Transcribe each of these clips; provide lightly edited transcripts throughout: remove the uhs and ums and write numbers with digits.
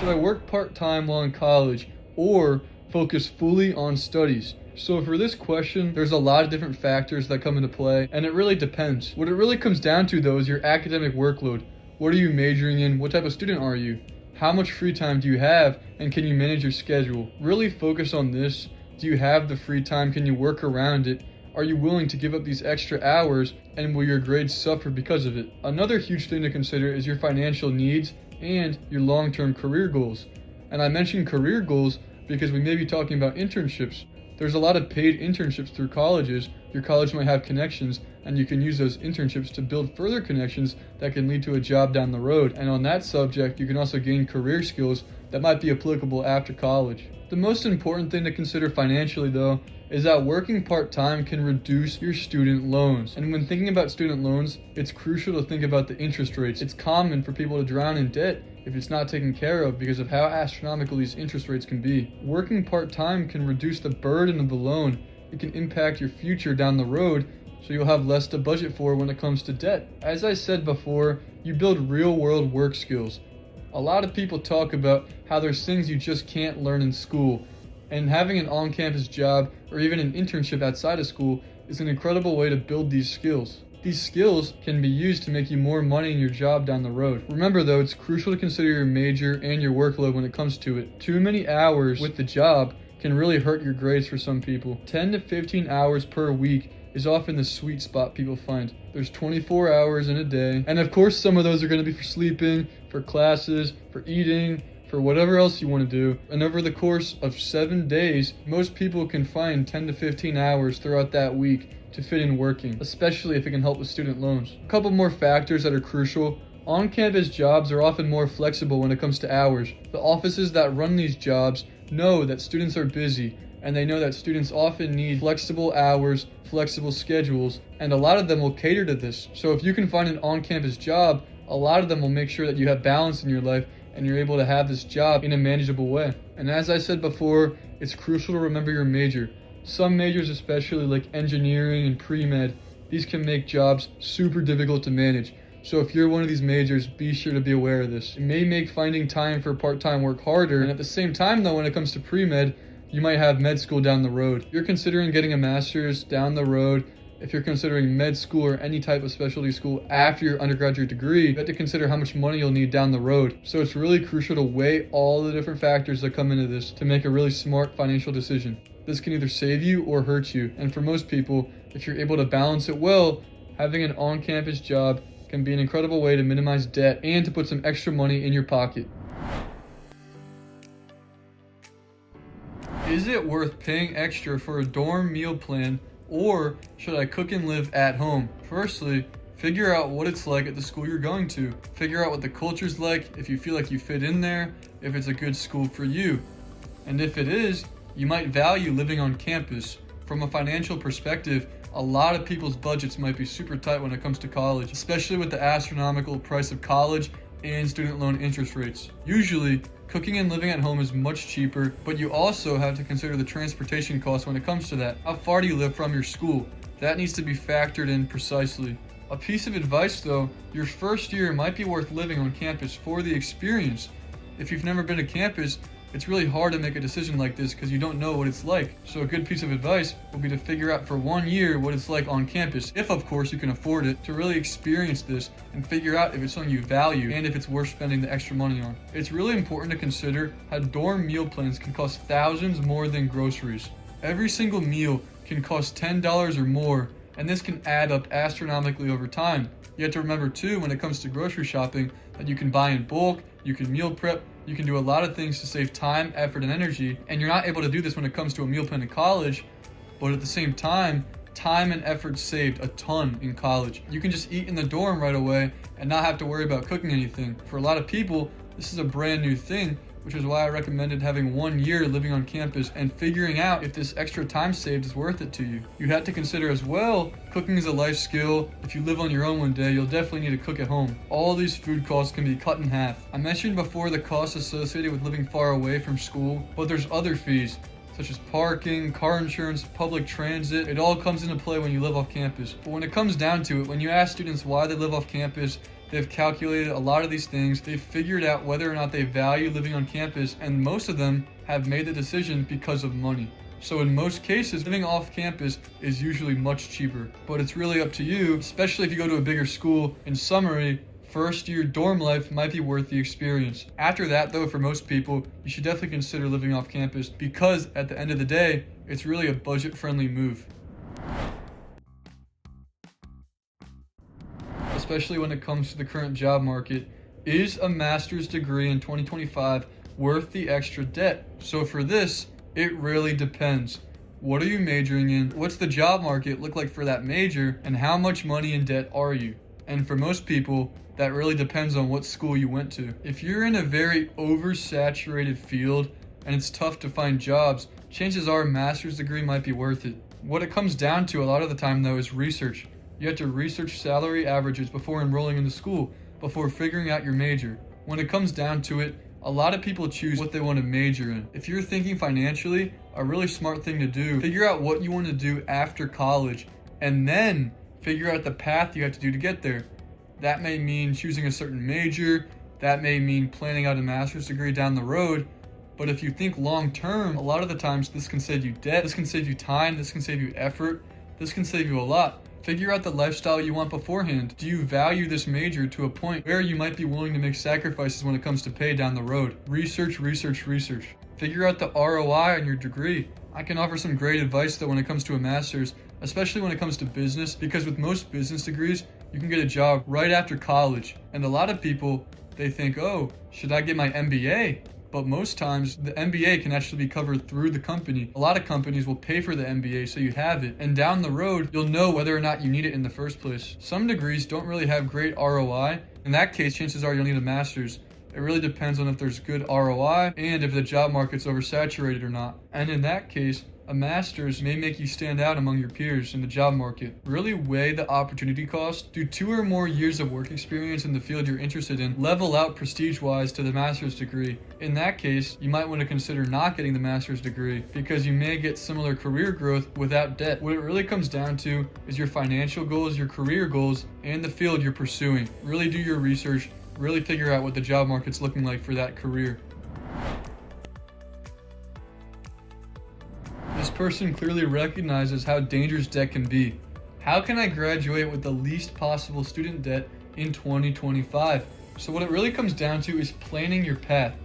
Should I work part-time while in college or focus fully on studies? So for this question, there's a lot of different factors that come into play, and it really depends. What it really comes down to though is your academic workload. What are you majoring in? What type of student are you? How much free time do you have, and can you manage your schedule? Really focus on this. Do you have the free time? Can you work around it? Are you willing to give up these extra hours, and will your grades suffer because of it? Another huge thing to consider is your financial needs and your long-term career goals. And I mentioned career goals because we may be talking about internships. There's a lot of paid internships through colleges. Your college might have connections, and you can use those internships to build further connections that can lead to a job down the road. And on that subject, you can also gain career skills that might be applicable after college. The most important thing to consider financially, though, is that working part-time can reduce your student loans. And when thinking about student loans, it's crucial to think about the interest rates. It's common for people to drown in debt if it's not taken care of because of how astronomical these interest rates can be. Working part-time can reduce the burden of the loan. It can impact your future down the road, so you'll have less to budget for when it comes to debt. As I said before, you build real-world work skills. A lot of people talk about how there's things you just can't learn in school, and having an on-campus job or even an internship outside of school is an incredible way to build these skills. These skills can be used to make you more money in your job down the road. Remember though, it's crucial to consider your major and your workload when it comes to it. Too many hours with the job can really hurt your grades for some people. 10 to 15 hours per week is often the sweet spot people find. There's 24 hours in a day, and of course some of those are going to be for sleeping, for classes, for eating, for whatever else you want to do. And over the course of 7 days, most people can find 10 to 15 hours throughout that week to fit in working, especially if it can help with student loans. A couple more factors that are crucial. On-campus jobs are often more flexible when it comes to hours. The offices that run these jobs know that students are busy, and they know that students often need flexible hours, flexible schedules, and a lot of them will cater to this. So if you can find an on-campus job, a lot of them will make sure that you have balance in your life and you're able to have this job in a manageable way. And as I said before, it's crucial to remember your major. Some majors, especially like engineering and pre-med, these can make jobs super difficult to manage. So if you're one of these majors, be sure to be aware of this. It may make finding time for part-time work harder, and at the same time though, when it comes to pre-med, you might have med school down the road. If you're considering getting a master's down the road, if you're considering med school or any type of specialty school after your undergraduate degree, you have to consider how much money you'll need down the road. So it's really crucial to weigh all the different factors that come into this to make a really smart financial decision. This can either save you or hurt you. And for most people, if you're able to balance it well, having an on-campus job can be an incredible way to minimize debt and to put some extra money in your pocket. Is it worth paying extra for a dorm meal plan, or should I cook and live at home? Firstly, figure out what it's like at the school you're going to. Figure out what the culture's like, if you feel like you fit in there, if it's a good school for you. And if it is, you might value living on campus. From a financial perspective, a lot of people's budgets might be super tight when it comes to college, especially with the astronomical price of college and student loan interest rates. Usually, cooking and living at home is much cheaper, but you also have to consider the transportation costs when it comes to that. How far do you live from your school? That needs to be factored in precisely. A piece of advice though, your first year might be worth living on campus for the experience. If you've never been to campus, it's really hard to make a decision like this because you don't know what it's like. So a good piece of advice would be to figure out for 1 year what it's like on campus, if of course you can afford it, to really experience this and figure out if it's something you value and if it's worth spending the extra money on. It's really important to consider how dorm meal plans can cost thousands more than groceries. Every single meal can cost $10 or more, and this can add up astronomically over time. You have to remember too, when it comes to grocery shopping, that you can buy in bulk, you can meal prep, you can do a lot of things to save time, effort, and energy, and you're not able to do this when it comes to a meal plan in college, but at the same time and effort saved a ton in college. You can just eat in the dorm right away and not have to worry about cooking anything. For a lot of people, this is a brand new thing, which is why I recommended having 1 year living on campus and figuring out if this extra time saved is worth it to you. You have to consider as well, cooking is a life skill. If you live on your own one day, you'll definitely need to cook at home. All these food costs can be cut in half. I mentioned before the costs associated with living far away from school, but there's other fees, such as parking, car insurance, public transit. It all comes into play when you live off campus. But when it comes down to it, when you ask students why they live off campus, They've calculated a lot of these things. They've figured out whether or not they value living on campus, and most of them have made the decision because of money. So in most cases, living off campus is usually much cheaper. But it's really up to you, especially if you go to a bigger school. In summary, first year dorm life might be worth the experience. After that, though, for most people, you should definitely consider living off campus because at the end of the day, it's really a budget-friendly move. Especially when it comes to the current job market, is a master's degree in 2025 worth the extra debt? So for this, it really depends. What are you majoring in? What's the job market look like for that major? And how much money in debt are you? And for most people, that really depends on what school you went to. If you're in a very oversaturated field and it's tough to find jobs, chances are a master's degree might be worth it. What it comes down to a lot of the time, though, is research. You have to research salary averages before enrolling into school, before figuring out your major. When it comes down to it, a lot of people choose what they want to major in. If you're thinking financially, a really smart thing to do, figure out what you want to do after college, and then figure out the path you have to do to get there. That may mean choosing a certain major, that may mean planning out a master's degree down the road, but if you think long term, a lot of the times this can save you debt, this can save you time, this can save you effort, this can save you a lot. Figure out the lifestyle you want beforehand. Do you value this major to a point where you might be willing to make sacrifices when it comes to pay down the road? Research, research, research. Figure out the ROI on your degree. I can offer some great advice though when it comes to a master's, especially when it comes to business, because with most business degrees, you can get a job right after college. And a lot of people, they think, oh, should I get my MBA? But most times, the MBA can actually be covered through the company. A lot of companies will pay for the MBA so you have it. And down the road, you'll know whether or not you need it in the first place. Some degrees don't really have great ROI. In that case, chances are you'll need a master's. It really depends on if there's good ROI and if the job market's oversaturated or not. And in that case, a master's may make you stand out among your peers in the job market. Really weigh the opportunity cost. Do 2 or more years of work experience in the field you're interested in. Level out prestige-wise to the master's degree. In that case, you might want to consider not getting the master's degree because you may get similar career growth without debt. What it really comes down to is your financial goals, your career goals, and the field you're pursuing. Really do your research. Really figure out what the job market's looking like for that career. This person clearly recognizes how dangerous debt can be. How can I graduate with the least possible student debt in 2025? So what it really comes down to is planning your path.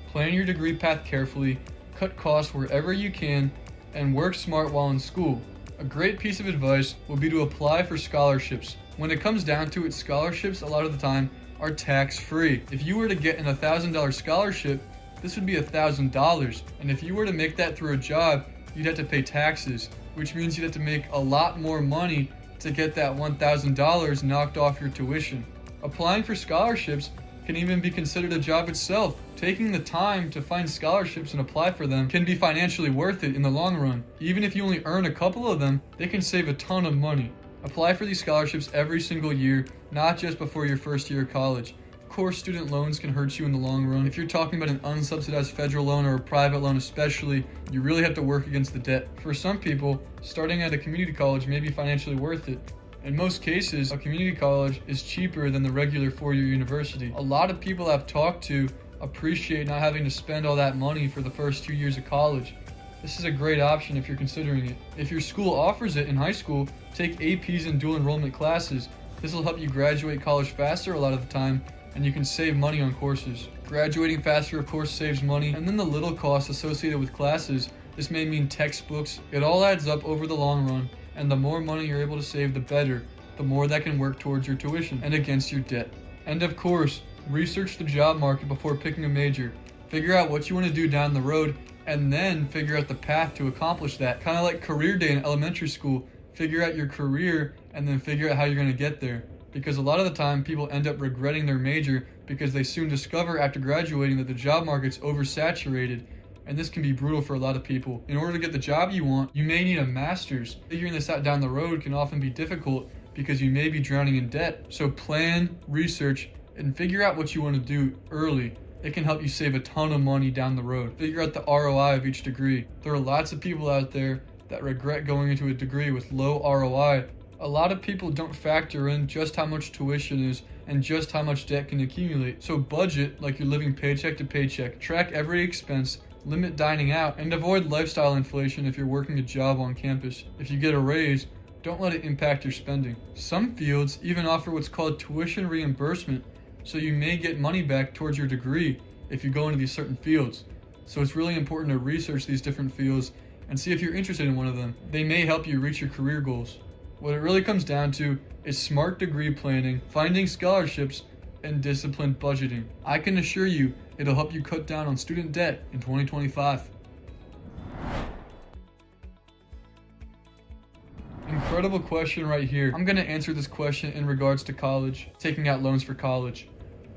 Plan your degree path carefully, cut costs wherever you can, and work smart while in school. A great piece of advice would be to apply for scholarships. When it comes down to it, scholarships a lot of the time are tax-free. If you were to get an $1,000 scholarship, this would be $1,000. And if you were to make that through a job, you'd have to pay taxes, which means you'd have to make a lot more money to get that $1,000 knocked off your tuition. Applying for scholarships can even be considered a job itself. Taking the time to find scholarships and apply for them can be financially worth it in the long run. Even if you only earn a couple of them, they can save a ton of money. Apply for these scholarships every single year, not just before your first year of college. Of course, student loans can hurt you in the long run. If you're talking about an unsubsidized federal loan or a private loan especially, you really have to work against the debt. For some people, starting at a community college may be financially worth it. In most cases, a community college is cheaper than the regular 4-year university. A lot of people I've talked to appreciate not having to spend all that money for the first 2 years of college. This is a great option if you're considering it. If your school offers it in high school, take APs and dual enrollment classes. This will help you graduate college faster a lot of the time, and you can save money on courses. Graduating faster, of course, saves money, and then the little costs associated with classes. This may mean textbooks. It all adds up over the long run, and the more money you're able to save, the better. The more that can work towards your tuition and against your debt. And of course, research the job market before picking a major. Figure out what you want to do down the road, and then figure out the path to accomplish that. Kind of like career day in elementary school. Figure out your career, and then figure out how you're going to get there. Because a lot of the time, people end up regretting their major because they soon discover after graduating that the job market's oversaturated, and this can be brutal for a lot of people. In order to get the job you want, you may need a master's. Figuring this out down the road can often be difficult because you may be drowning in debt. So plan, research, and figure out what you want to do early. It can help you save a ton of money down the road. Figure out the ROI of each degree. There are lots of people out there that regret going into a degree with low ROI. A lot of people don't factor in just how much tuition is and just how much debt can accumulate. So budget like you're living paycheck to paycheck. Track every expense, limit dining out, and avoid lifestyle inflation if you're working a job on campus. If you get a raise, don't let it impact your spending. Some fields even offer what's called tuition reimbursement, so you may get money back towards your degree if you go into these certain fields. So it's really important to research these different fields and see if you're interested in one of them. They may help you reach your career goals. What it really comes down to is smart degree planning, finding scholarships, and disciplined budgeting. I can assure you it'll help you cut down on student debt in 2025. Incredible question right here. I'm going to answer this question in regards to college, taking out loans for college.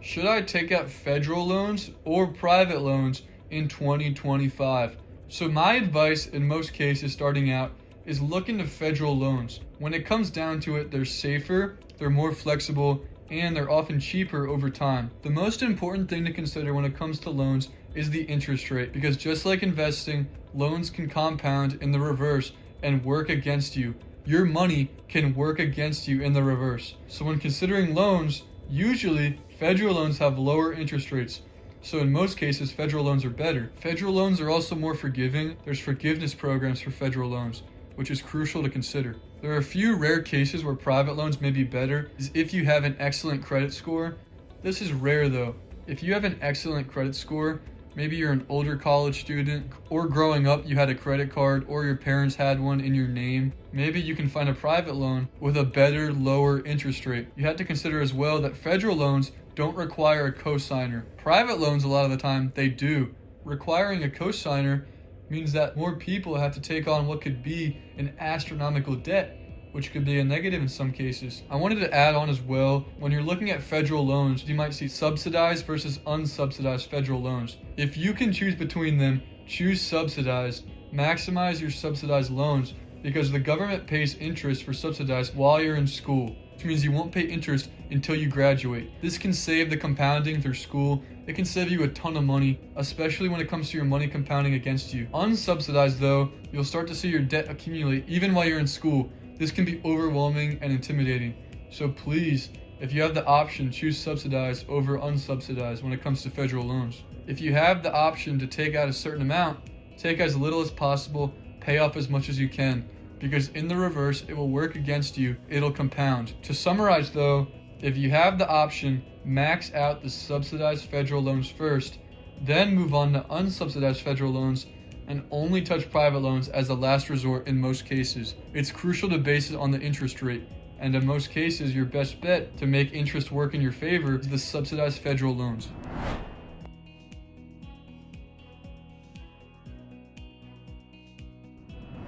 Should I take out federal loans or private loans in 2025? So my advice in most cases starting out is look into federal loans. When it comes down to it, they're safer, they're more flexible, and they're often cheaper over time. The most important thing to consider when it comes to loans is the interest rate, because just like investing, loans can compound in the reverse and work against you. Your money can work against you in the reverse. So when considering loans, usually federal loans have lower interest rates. So in most cases, federal loans are better. Federal loans are also more forgiving. There's forgiveness programs for federal loans, which is crucial to consider. There are a few rare cases where private loans may be better, is if you have an excellent credit score. This is rare though. If you have an excellent credit score, maybe you're an older college student, or growing up you had a credit card, or your parents had one in your name, maybe you can find a private loan with a better, lower interest rate. You have to consider as well that federal loans don't require a cosigner. Private loans, a lot of the time, they do. Requiring a cosigner means that more people have to take on what could be an astronomical debt, which could be a negative in some cases. I wanted to add on as well, when you're looking at federal loans, you might see subsidized versus unsubsidized federal loans. If you can choose between them, choose subsidized. Maximize your subsidized loans, because the government pays interest for subsidized while you're in school, which means you won't pay interest until you graduate. This can save the compounding through school. It can save you a ton of money, especially when it comes to your money compounding against you. Unsubsidized though, you'll start to see your debt accumulate even while you're in school. This can be overwhelming and intimidating. So please, if you have the option, choose subsidized over unsubsidized when it comes to federal loans. If you have the option to take out a certain amount, take as little as possible, pay off as much as you can, because in the reverse, it will work against you. It'll compound. To summarize though, if you have the option, max out the subsidized federal loans first, then move on to unsubsidized federal loans, and only touch private loans as a last resort in most cases. It's crucial to base it on the interest rate, and in most cases, your best bet to make interest work in your favor is the subsidized federal loans.